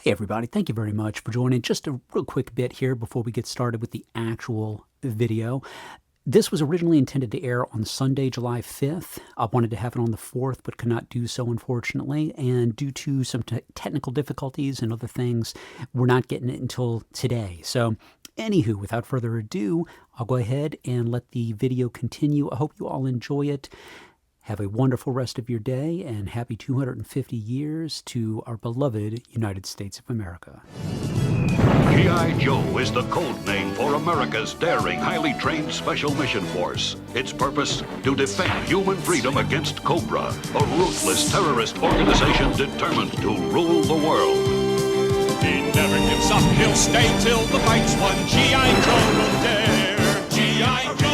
Hey everybody, thank you very much for joining. Just a real quick bit here before we get started with the actual video. This was originally intended to air on Sunday, July 5th. I wanted to have it on the 4th, but could not do so, unfortunately. And due to some technical difficulties and other things, we're not getting it until today. So, anywho, without further ado, I'll go ahead and let the video continue. I hope you all enjoy it. Have a wonderful rest of your day, and happy 250 years to our beloved United States of America. G.I. Joe is the code name for America's daring, highly trained Special Mission Force. Its purpose? To defend human freedom against Cobra, a ruthless terrorist organization determined to rule the world. He never gives up, he'll stay till the fight's won. G.I. Joe will dare. G.I. Joe.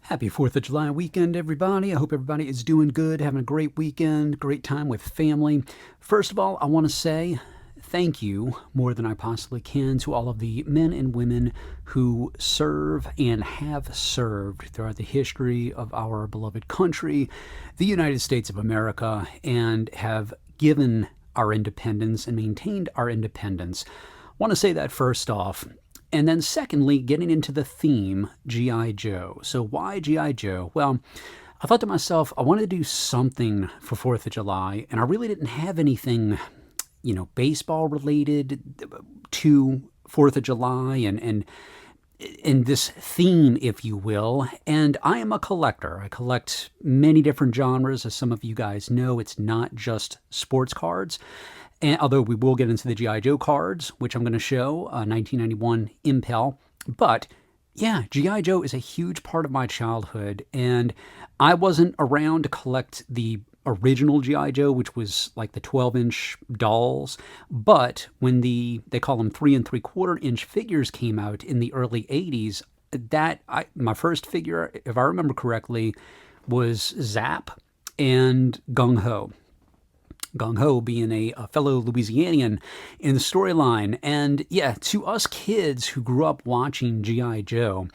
Happy 4th of July weekend, everybody. I hope everybody is doing good, having a great weekend, great time with family. First of all, I want to say thank you more than I possibly can to all of the men and women who serve and have served throughout the history of our beloved country, the United States of America, and have given our independence and maintained our independence. I want to say that first off. And then secondly, getting into the theme, G.I. Joe. So why G.I. Joe? Well, I thought to myself, I wanted to do something for 4th of July, and I really didn't have anything, baseball related to 4th of July and this theme, if you will. And I am a collector. I collect many different genres. As some of you guys know, it's not just sports cards. And although we will get into the G.I. Joe cards, which I'm going to show, 1991 Impel. But yeah, G.I. Joe is a huge part of my childhood. And I wasn't around to collect the original G.I. Joe, which was like the 12-inch dolls. But when they call them 3 3/4-inch figures came out in the early 80s, my first figure, if I remember correctly, was Zap and Gung Ho. Gung Ho being a fellow Louisianian in the storyline. And yeah, to us kids who grew up watching G.I. Joe,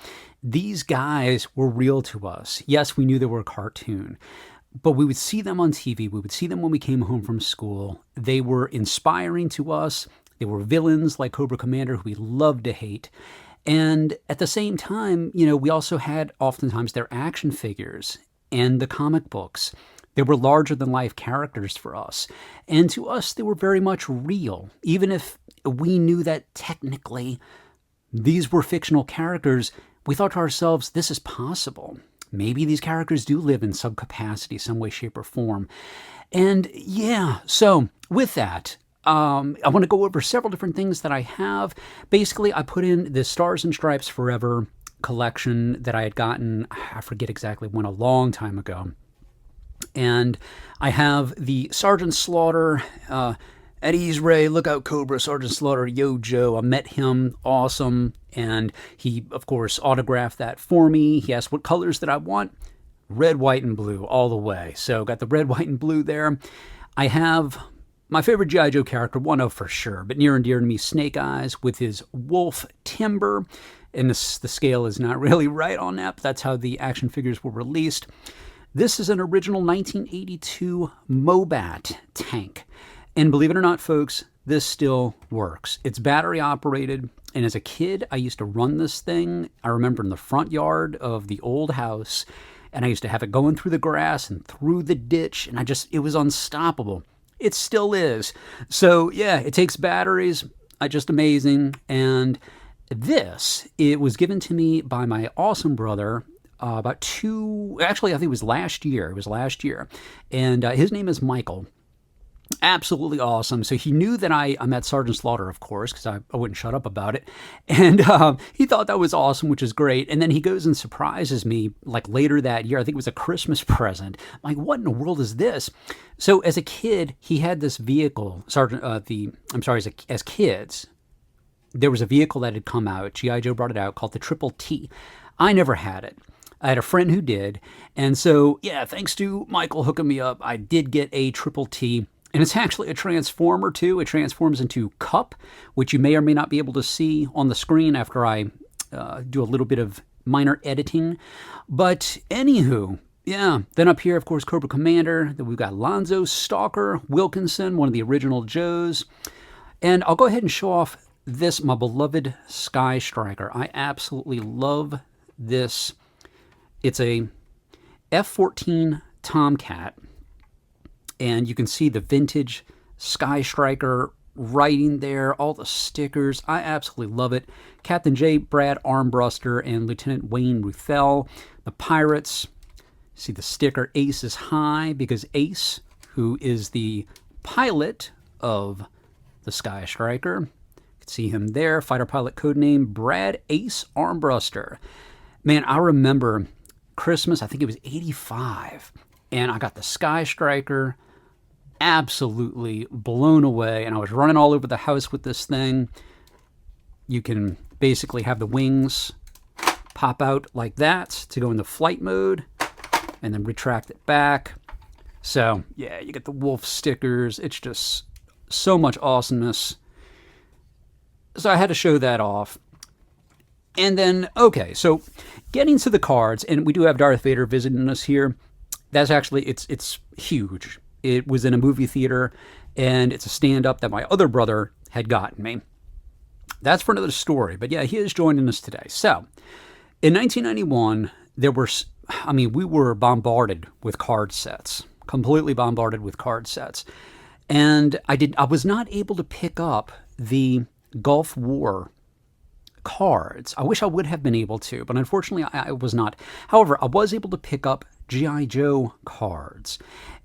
these guys were real to us. Yes, we knew they were a cartoon, but we would see them on TV. We would see them when we came home from school. They were inspiring to us. They were villains like Cobra Commander, who we loved to hate. And at the same time, we also had oftentimes their action figures and the comic books. They were larger-than-life characters for us. And to us, they were very much real. Even if we knew that technically these were fictional characters, we thought to ourselves, this is possible. Maybe these characters do live in some capacity, some way, shape, or form. And yeah, so with that, I want to go over several different things that I have. Basically, I put in the Stars and Stripes Forever collection that I had gotten, I forget exactly when, a long time ago. And I have the Sergeant Slaughter, at ease, Ray, look out, Cobra, Sergeant Slaughter, yo, Joe. I met him, awesome. And he, of course, autographed that for me. He asked what colors that I want. Red, white, and blue, all the way. So got the red, white, and blue there. I have my favorite G.I. Joe character, one of for sure, but near and dear to me, Snake Eyes with his wolf Timber. And the scale is not really right on that, but that's how the action figures were released. This is an original 1982 Mobat tank. And believe it or not, folks, this still works. It's battery operated. And as a kid, I used to run this thing. I remember in the front yard of the old house. And I used to have it going through the grass and through the ditch. And it was unstoppable. It still is. So yeah, it takes batteries. Just amazing. And it was given to me by my awesome brother, I think it was last year. And his name is Michael. Absolutely awesome. So he knew that I met Sergeant Slaughter, of course, because I wouldn't shut up about it. And he thought that was awesome, which is great. And then he goes and surprises me like later that year. I think it was a Christmas present. I'm like, what in the world is this? So as a kid, he had this vehicle, as kids, there was a vehicle that had come out. G.I. Joe brought it out called the Triple T. I never had it. I had a friend who did. And so, yeah, thanks to Michael hooking me up, I did get a Triple T. And it's actually a transformer, too. It transforms into Cup, which you may or may not be able to see on the screen after I do a little bit of minor editing. But anywho, yeah. Then up here, of course, Cobra Commander. Then we've got Lonzo, Stalker, Wilkinson, one of the original Joes. And I'll go ahead and show off this, my beloved Sky Striker. I absolutely love this. It's a F-14 Tomcat. And you can see the vintage Sky Striker writing there, all the stickers. I absolutely love it. Captain J. Brad Armbruster and Lieutenant Wayne Ruthell. The Pirates. See the sticker, Ace is high, because Ace, who is the pilot of the Sky Striker, you can see him there, fighter pilot codename Brad Ace Armbruster. Man, I remember Christmas, I think it was 85, and I got the Sky Striker, absolutely blown away, and I was running all over the house with this thing. You can basically have the wings pop out like that to go into flight mode, and then retract it back. So, yeah, you get the wolf stickers. It's just so much awesomeness. So I had to show that off. And then, okay, so getting to the cards, and we do have Darth Vader visiting us here. That's actually, it's huge. It was in a movie theater, and it's a stand-up that my other brother had gotten me. That's for another story. But yeah, he is joining us today. So, in 1991, we were bombarded with card sets, completely bombarded with card sets. And I was not able to pick up the Gulf War cards. I wish I would have been able to, but unfortunately I was not. However, I was able to pick up G.I. Joe cards.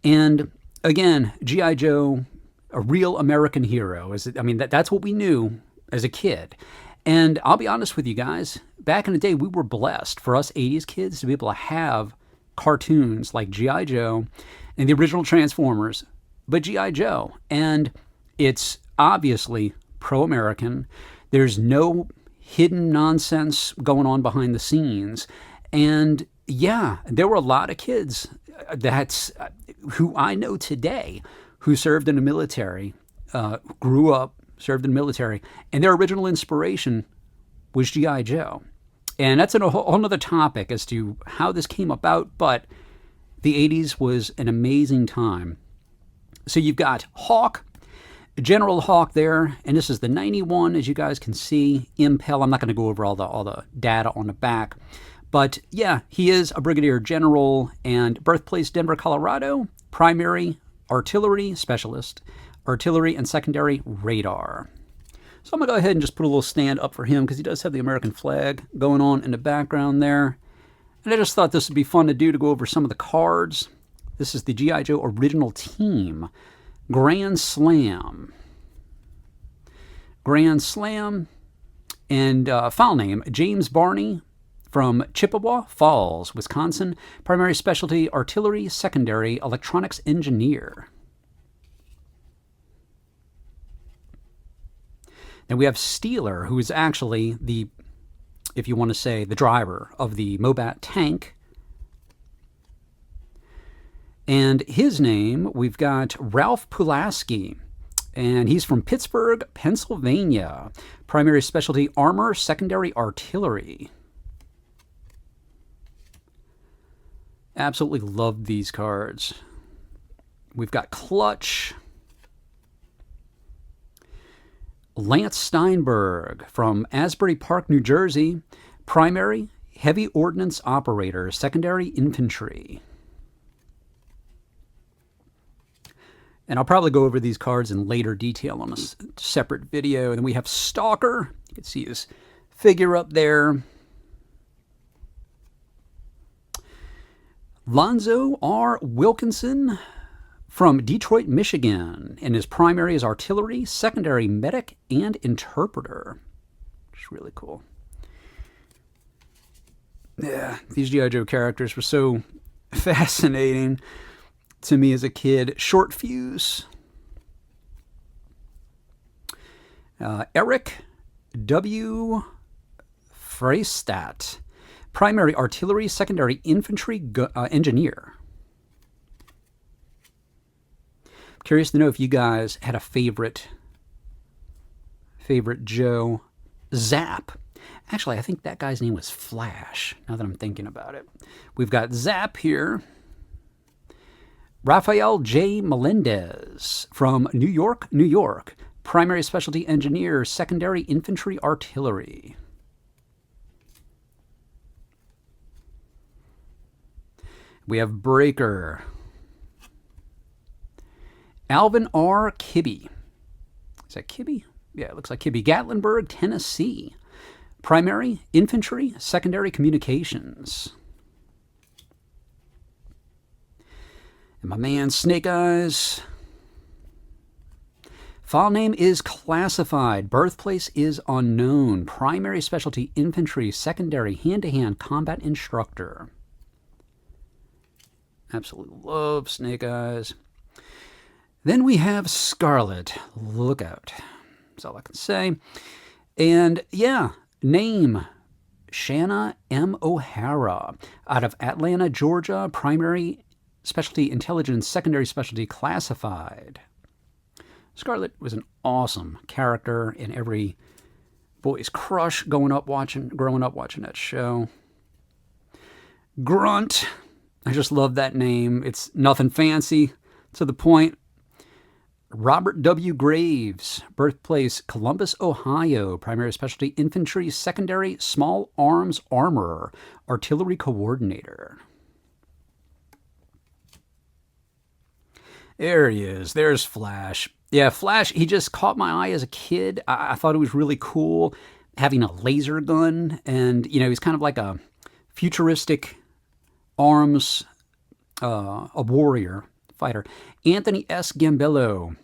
And again, G.I. Joe, a real American hero. That's what we knew as a kid. And I'll be honest with you guys, back in the day, we were blessed, for us 80s kids, to be able to have cartoons like G.I. Joe and the original Transformers, but G.I. Joe. And it's obviously pro-American. There's no hidden nonsense going on behind the scenes. And yeah, there were a lot of kids who I know today who served in the military, grew up, served in the military, and their original inspiration was G.I. Joe. And that's a whole other topic as to how this came about, but the 80s was an amazing time. So you've got Hawk, General Hawk there, and this is the 91, as you guys can see, Impel. I'm not going to go over all the data on the back, but yeah, he is a brigadier general, and birthplace Denver, Colorado, primary artillery specialist, artillery and secondary radar. So I'm going to go ahead and just put a little stand up for him because he does have the American flag going on in the background there. And I just thought this would be fun to do, to go over some of the cards. This is the G.I. Joe original team. Grand Slam. Grand Slam. And file name, James Barney from Chippewa Falls, Wisconsin. Primary specialty, artillery, secondary, electronics engineer. Then we have Steeler, who is actually the, if you want to say, the driver of the Mobat tank. And his name, we've got Ralph Pulaski, and he's from Pittsburgh, Pennsylvania. Primary specialty, armor, secondary, artillery. Absolutely love these cards. We've got Clutch. Lance Steinberg from Asbury Park, New Jersey. Primary, heavy ordnance operator, secondary, infantry. And I'll probably go over these cards in later detail on a separate video. And then we have Stalker. You can see his figure up there. Lonzo R. Wilkinson from Detroit, Michigan. And his primary is artillery, secondary, medic, and interpreter. Which is really cool. Yeah, these G.I. Joe characters were so fascinating to me as a kid. Short Fuse. Eric W. Freistat. Primary artillery, secondary infantry engineer. Curious to know if you guys had a favorite Joe. Zap. Actually, I think that guy's name was Flash, now that I'm thinking about it. We've got Zap here. Rafael J. Melendez from New York, New York. Primary specialty engineer, secondary infantry artillery. We have Breaker. Alvin R. Kibbe. Is that Kibbe? Yeah, it looks like Kibbe. Gatlinburg, Tennessee. Primary infantry, secondary communications. And my man Snake Eyes. File name is classified. Birthplace is unknown. Primary specialty infantry, secondary hand-to-hand combat instructor. Absolutely love Snake Eyes. Then we have Scarlet. Look out. That's all I can say. And yeah, name Shanna M. O'Hara out of Atlanta, Georgia. Primary specialty intelligence, secondary specialty classified. Scarlet was an awesome character in every boy's crush growing up watching that show. Grunt. I just love that name. It's nothing fancy, to the point. Robert W. Graves, birthplace Columbus, Ohio, primary specialty infantry, secondary small arms armorer, artillery coordinator. There he is. There's Flash. Yeah, Flash, he just caught my eye as a kid. I thought it was really cool having a laser gun, and, you know, he's kind of like a futuristic arms, a warrior fighter. Anthony S. Gambello,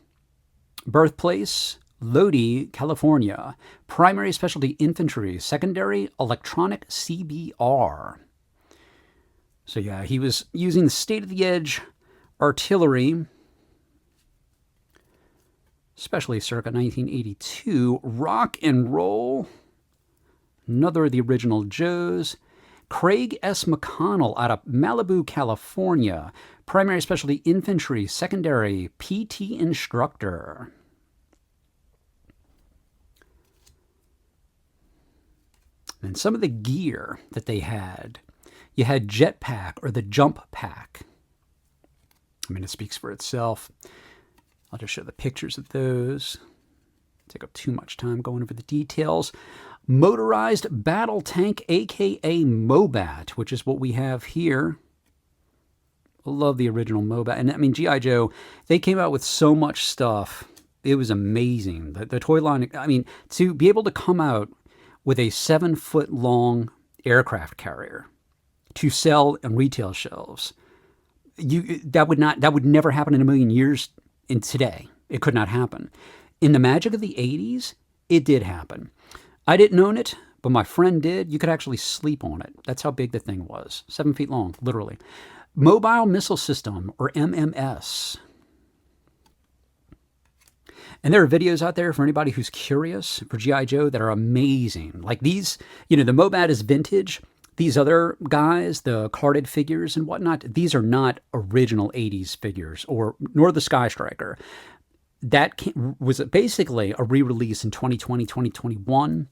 birthplace Lodi, California, primary specialty infantry, secondary electronic CBR. So yeah, he was using the state-of-the-edge artillery, especially circa 1982. Rock and roll, another of the original Joes. Craig S. McConnell out of Malibu, California. Primary specialty infantry, secondary PT instructor. And some of the gear that they had. You had Jetpack or the Jump Pack. I mean, it speaks for itself. I'll just show the pictures of those. Take up too much time going over the details. Motorized battle tank, a.k.a. Mobat, which is what we have here. I love the original Mobat. And I mean, G.I. Joe, they came out with so much stuff. It was amazing. The toy line, I mean, to be able to come out with a 7-foot-long aircraft carrier to sell on retail shelves, that would never happen in a million years in today. It could not happen. In the magic of the 80s, it did happen. I didn't own it, but my friend did. You could actually sleep on it. That's how big the thing was. 7 feet long, literally. Mobile Missile System, or MMS. And there are videos out there for anybody who's curious for G.I. Joe that are amazing. Like these, you know, the Mobat is vintage. These other guys, the carded figures and whatnot, these are not original 80s figures, nor the Sky Striker. That was basically a re-release in 2020, 2021.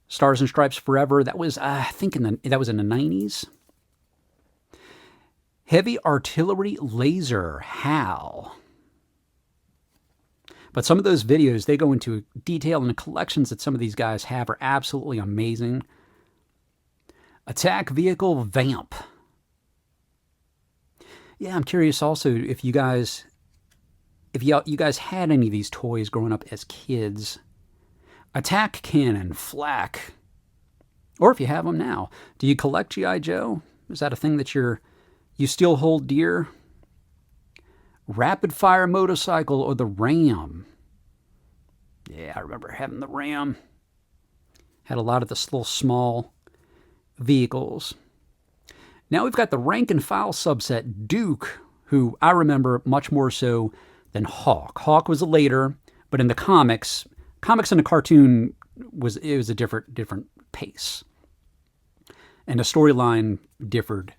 Stars and Stripes Forever, that was, I think, that was in the 90s. Heavy Artillery Laser, HAL. But some of those videos, they go into detail, and the collections that some of these guys have are absolutely amazing. Attack Vehicle Vamp. Yeah, I'm curious also if you guys had any of these toys growing up as kids. Attack Cannon, Flak. Or if you have them now. Do you collect G.I. Joe? Is that a thing that you still hold dear? Rapid Fire Motorcycle or the Ram. Yeah, I remember having the Ram. Had a lot of this little small vehicles. Now we've got the rank and file subset Duke, who I remember much more so than Hawk. Hawk was later, but in the comics and the cartoon was a different pace. And the storyline differed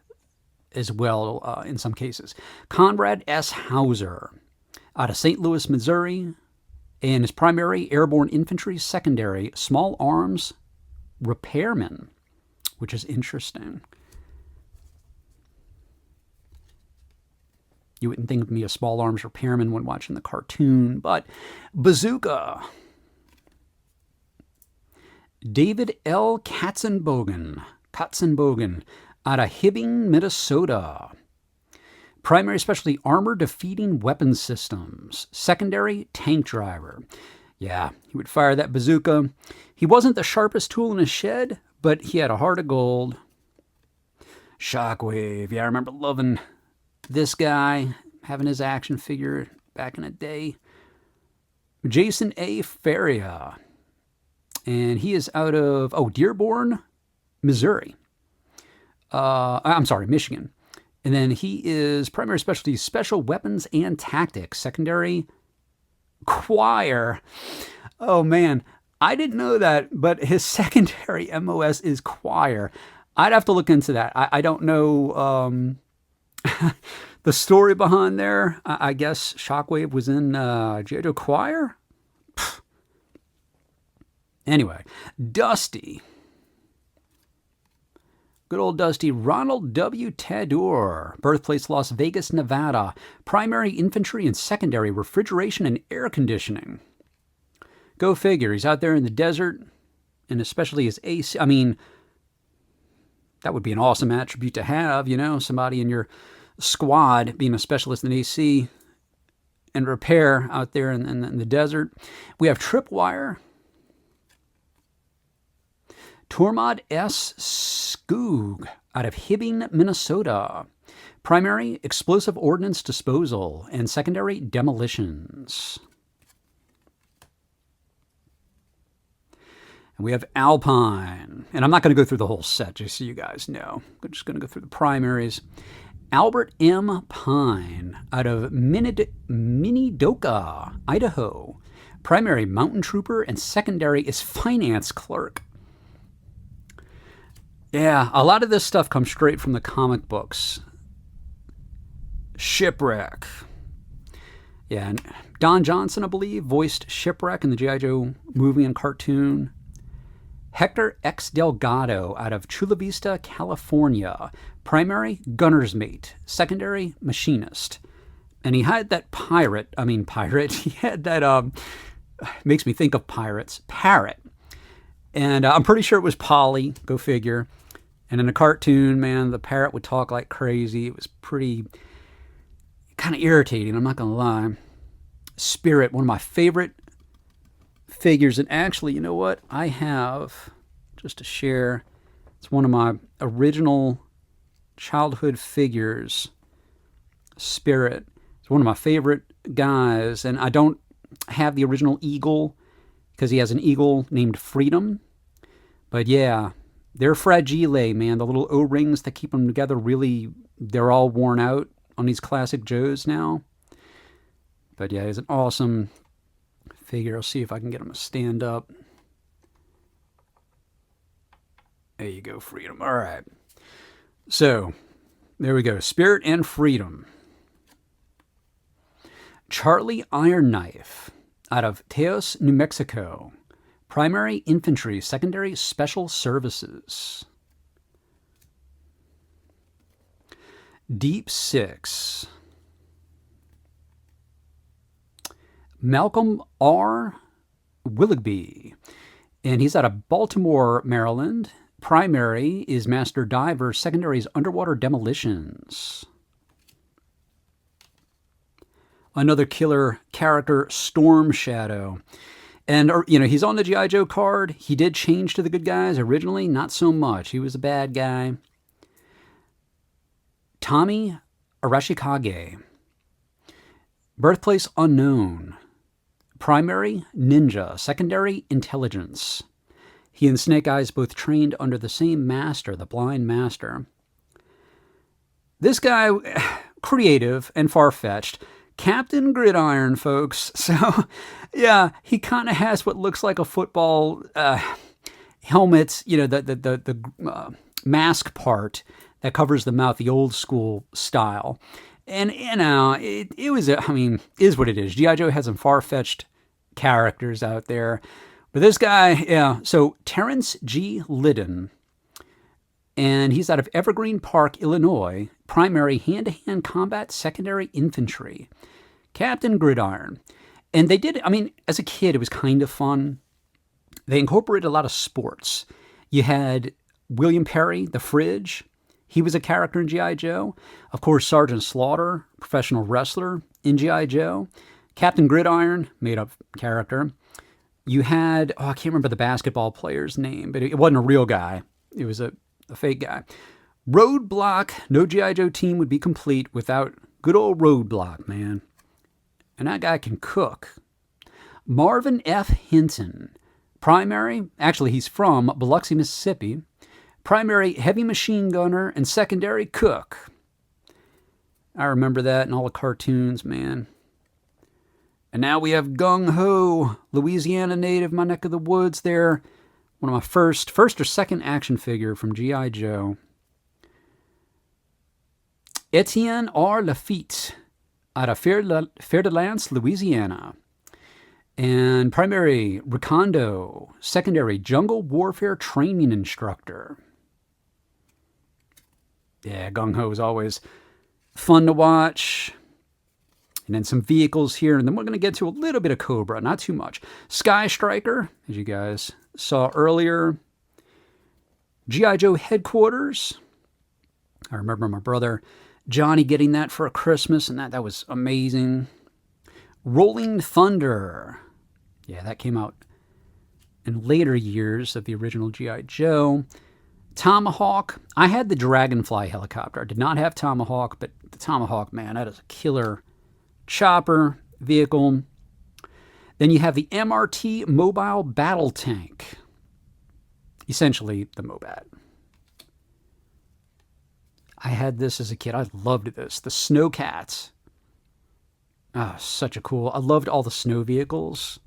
as well in some cases. Conrad S. Hauser out of St. Louis, Missouri, and his primary airborne infantry, secondary small arms repairman, which is interesting. You wouldn't think of me a small arms repairman when watching the cartoon, but Bazooka. David L. Katzenbogen out of Hibbing, Minnesota. Primary specialty, armor defeating weapon systems. Secondary, tank driver. Yeah, he would fire that bazooka. He wasn't the sharpest tool in his shed, but he had a heart of gold. Shockwave. Yeah, I remember loving this guy, having his action figure back in the day. Jason A. Faria. And he is out of, Dearborn, Missouri. Michigan. And then he is primary specialty, special weapons and tactics. Secondary, choir. Oh, man. I didn't know that, but his secondary MOS is choir. I'd have to look into that. I don't know the story behind there. I guess Shockwave was in G.I.Joe choir? Pfft. Anyway, Dusty. Good old Dusty. Ronald W. Tador. Birthplace Las Vegas, Nevada. Primary infantry and secondary refrigeration and air conditioning. Go figure. He's out there in the desert, and especially his AC. I mean, that would be an awesome attribute to have, somebody in your squad being a specialist in AC and repair out there in the desert. We have Tripwire. Tormod S. Skoog out of Hibbing, Minnesota. Primary, explosive ordnance disposal, and secondary, demolitions. And we have Alpine. And I'm not going to go through the whole set, just so you guys know. I'm just going to go through the primaries. Albert M. Pine out of Minidoka, Idaho. Primary, mountain trooper, and secondary is finance clerk. Yeah, a lot of this stuff comes straight from the comic books. Shipwreck. Yeah, and Don Johnson, I believe, voiced Shipwreck in the G.I. Joe movie and cartoon. Hector X. Delgado out of Chula Vista, California. Primary, gunner's mate. Secondary, machinist. And he had that he had that, makes me think of pirates, parrot. And I'm pretty sure it was Polly, go figure. And in a cartoon, man, the parrot would talk like crazy. It was pretty kind of irritating, I'm not going to lie. Spirit, one of my favorite figures. And actually, you know what? I have, just to share, it's one of my original childhood figures. Spirit. It's one of my favorite guys. And I don't have the original eagle because he has an eagle named Freedom. But yeah, they're fragile, man. The little O-rings that keep them together, really, they're all worn out on these classic Joes now. But yeah, he's an awesome figure. I'll see if I can get him to stand up. There you go, Freedom. All right. So, there we go. Spirit and Freedom. Charlie Iron Knife out of Teos, New Mexico. Primary infantry, secondary special services. Deep Six. Malcolm R. Willoughby. And he's out of Baltimore, Maryland. Primary is master diver, secondary is underwater demolitions. Another killer character, Storm Shadow. And, he's on the G.I. Joe card. He did change to the good guys originally. Not so much. He was a bad guy. Tommy Arashikage. Birthplace unknown. Primary, ninja. Secondary, intelligence. He and Snake Eyes both trained under the same master, the Blind Master. This guy, creative and far-fetched. Captain Gridiron, folks. So, yeah, he kind of has what looks like a football helmet, the mask part that covers the mouth, the old school style. And, it was, is what it is. G.I. Joe has some far-fetched characters out there. But this guy, yeah, so Terrence G. Liddon, and he's out of Evergreen Park, Illinois, primary hand-to-hand combat, secondary infantry, Captain Gridiron. And they did, I mean, as a kid, it was kind of fun. They incorporated a lot of sports. You had William Perry, the Fridge. He was a character in G.I. Joe. Of course, Sergeant Slaughter, professional wrestler in G.I. Joe. Captain Gridiron, made-up character. You had, I can't remember the basketball player's name, but it wasn't a real guy. It was a fake guy. Roadblock. No G.I. Joe team would be complete without good old Roadblock, man. And that guy can cook. Marvin F. Hinton. Primary, actually he's from Biloxi, Mississippi. Primary heavy machine gunner and secondary cook. I remember that in all the cartoons, man. And now we have Gung Ho, Louisiana native, my neck of the woods there. One of my first or second action figure from G.I. Joe. Etienne R. Lafitte, out of Fer de Lance, Louisiana. And primary, Recondo. Secondary, jungle warfare training instructor. Yeah, Gung Ho is always fun to watch. And then some vehicles here. And then we're going to get to a little bit of Cobra, not too much. Sky Striker, as you guys saw earlier. G.I. Joe headquarters. I remember my brother Johnny getting that for a Christmas, and that was amazing. Rolling Thunder. Yeah, that came out in later years of the original G.I. Joe. Tomahawk. I had the Dragonfly helicopter. I did not have Tomahawk, but the Tomahawk, man, that is a killer chopper vehicle. Then you have the MRT Mobile Battle Tank. Essentially, the Mobat. I had this as a kid. I loved this. The Snowcats. Oh, such a cool. I loved all the snow vehicles.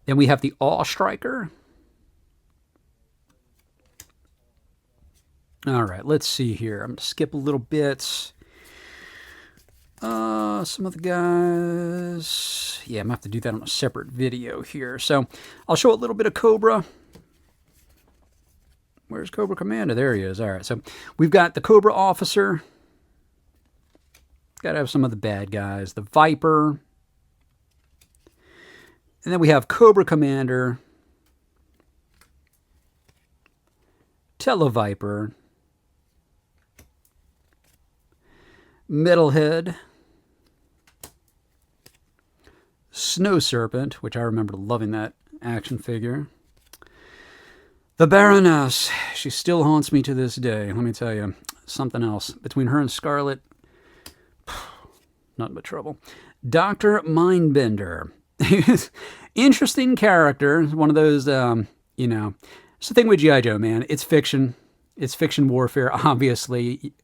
Then we have the Awe Striker. All right, let's see here. I'm going to skip a little bit. Some of the guys. Yeah, I'm going to have to do that on a separate video here. So I'll show a little bit of Cobra. Where's Cobra Commander? There he is. All right, so we've got the Cobra Officer. Got to have some of the bad guys. The Viper. And then we have Cobra Commander. Televiper. Metalhead. Snow Serpent, which I remember loving that action figure. The Baroness. She still haunts me to this day. Let me tell you, something else. Between her and Scarlet, nothing but trouble. Dr. Mindbender. Interesting character. One of those, you know. It's the thing with G.I. Joe, man. It's fiction. It's fiction warfare, obviously.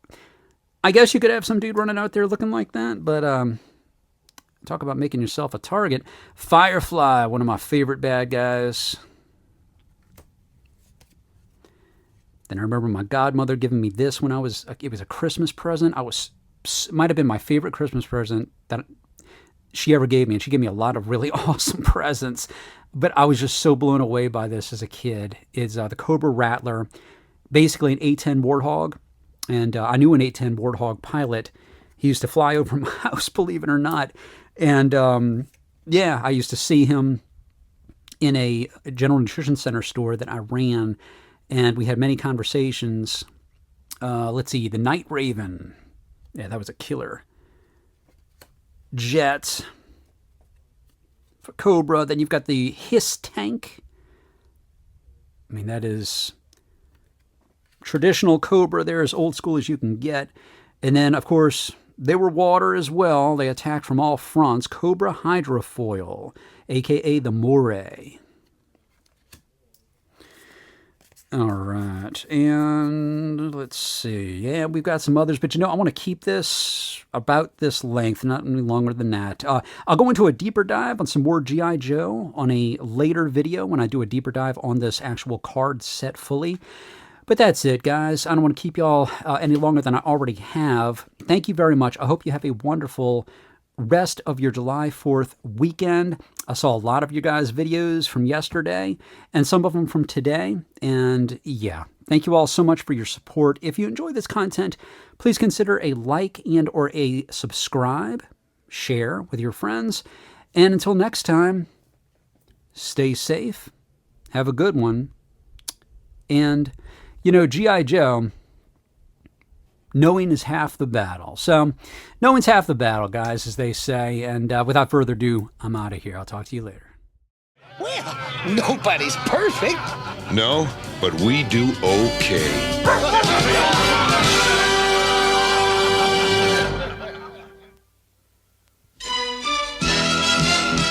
I guess you could have some dude running out there looking like that, but talk about making yourself a target. Firefly, one of my favorite bad guys. Then I remember my godmother giving me this when it was a Christmas present. Might have been my favorite Christmas present that she ever gave me, and she gave me a lot of really awesome presents, but I was just so blown away by this as a kid. It's the Cobra Rattler, basically an A-10 Warthog, and I knew an A-10 Warthog pilot. He used to fly over my house, believe it or not, and yeah, I used to see him in a General Nutrition Center store that I ran, and we had many conversations. Let's see, the Night Raven. Yeah, that was a killer. Jet for Cobra. Then you've got the Hiss Tank. I mean, that is traditional Cobra there, as old school as you can get. And then, of course, they were water as well. They attacked from all fronts. Cobra Hydrofoil, a.k.a. the Moray. All right, and let's see. Yeah, we've got some others, but you know, I want to keep this about this length, not any longer than that. I'll go into a deeper dive on some more G.I. Joe on a later video when I do a deeper dive on this actual card set fully. But that's it, guys. I don't want to keep y'all any longer than I already have. Thank you very much. I hope you have a wonderful rest of your July 4th weekend. I saw a lot of you guys' videos from yesterday and some of them from today. And yeah, thank you all so much for your support. If you enjoy this content, please consider a like and or a subscribe, share with your friends. And until next time, stay safe, have a good one. And, you know, G.I. Joe, knowing is half the battle. So, knowing's half the battle, guys, as they say. And without further ado, I'm out of here. I'll talk to you later. Well, nobody's perfect. No, but we do okay.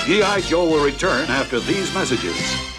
G.I. Joe will return after these messages.